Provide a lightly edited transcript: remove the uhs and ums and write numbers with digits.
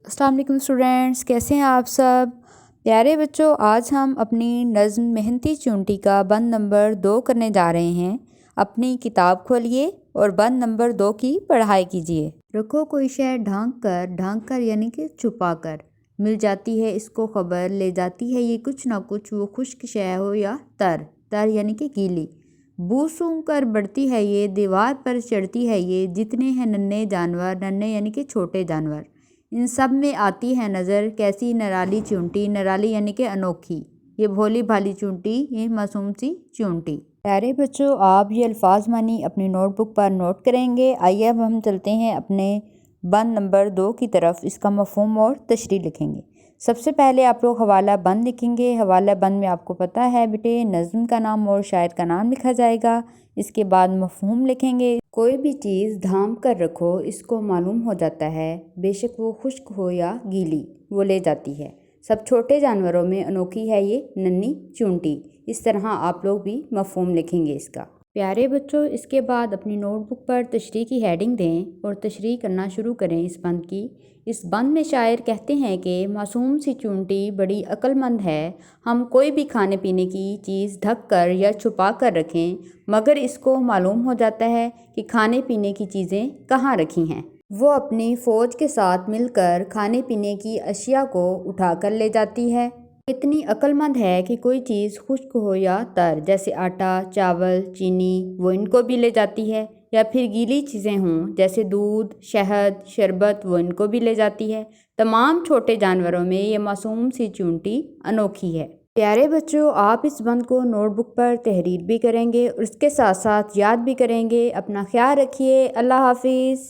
अस्सलाम वालेकुम स्टूडेंट्स, कैसे हैं आप सब प्यारे बच्चों। आज हम अपनी नज़्म मेहनती चूंटी का बंद नंबर 2 करने जा रहे हैं। अपनी किताब खोलिए और बंद नंबर 2 की पढ़ाई कीजिए। रखो कोई शय ढांक कर यानी कि छुपा कर, मिल जाती है इसको खबर, ले जाती है ये कुछ ना कुछ, वो खुश्क शय हो या तर यानी कि गीली। बू सूंघ कर बढ़ती है ये, दीवार पर चढ़ती है ये, जितने हैं नन्हे जानवर, नन्हे यानी कि छोटे जानवर, इन सब में आती है नज़र कैसी निराली चूंटी, निराली यानी कि अनोखी, ये भोली भाली चूंटी, ये मासूम सी चूंटी। प्यारे बच्चों, आप ये अल्फाज मानी अपनी नोटबुक पर नोट करेंगे। आइए अब हम चलते हैं अपने बंद नंबर 2 की तरफ। इसका मफ़हूम और तशरीह लिखेंगे। सबसे पहले आप लोग हवाला बंद लिखेंगे। हवाला बंद में आपको पता है बेटे, नज़्म का नाम और शायर का नाम लिखा जाएगा। इसके बाद मफ़हूम लिखेंगे। कोई भी चीज़ ढांप कर रखो, इसको मालूम हो जाता है, बेशक वो खुश्क हो या गीली, वो ले जाती है। सब छोटे जानवरों में अनोखी है ये नन्ही चूंटी। इस तरह आप लोग भी मफ़हूम लिखेंगे इसका। प्यारे बच्चों, इसके बाद अपनी नोटबुक पर तशरीह की हेडिंग दें और तशरीह करना शुरू करें इस बंद की। इस बंद में शायर कहते हैं कि मासूम सी चूंटी बड़ी अक्लमंद है। हम कोई भी खाने पीने की चीज़ ढक कर या छुपा कर रखें, मगर इसको मालूम हो जाता है कि खाने पीने की चीज़ें कहाँ रखी हैं। वो अपनी फ़ौज के साथ मिलकर खाने पीने की अशिया को उठा कर ले जाती है। इतनी अक्लमंद है कि कोई चीज़ खुश्क हो या तर, जैसे आटा, चावल, चीनी, वो इनको भी ले जाती है। या फिर गीली चीज़ें हों जैसे दूध, शहद, शरबत, वो इनको भी ले जाती है। तमाम छोटे जानवरों में ये मासूम सी चूंटी अनोखी है। प्यारे बच्चों, आप इस बंद को नोटबुक पर तहरीर भी करेंगे और इसके साथ साथ याद भी करेंगे। अपना ख्याल रखिए। अल्लाह हाफिज़।